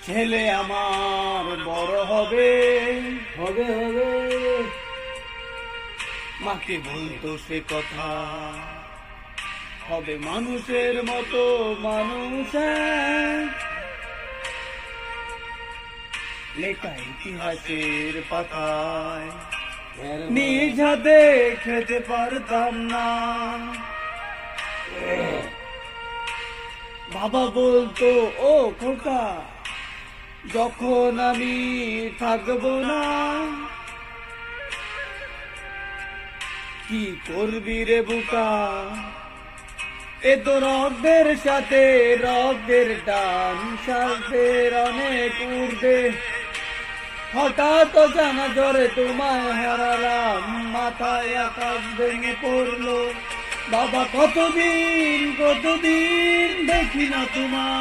ছেলে আমার বড় হবে হবে হবে। মাকে বলতো সে কথা, হবে মানুষের মতো মানুষ এক। লেখা ইতিহাসের পাতায় নিজ হাতে খেতে পারতাম না। বাবা বলতো, ও খোকা, যখন আমি থাকবো না, কি করবি রে বুকা, এ তো রক্তের সাথে রক্তের টান, স্বার্থের অনেক ঊর্ধ্বে। হঠাৎ জানা জরে তোমায় হারালাম, মাথায় আকাশ ভেঙে পড়লো। বাবা কতদিন কতদিন দেখি না তোমায়।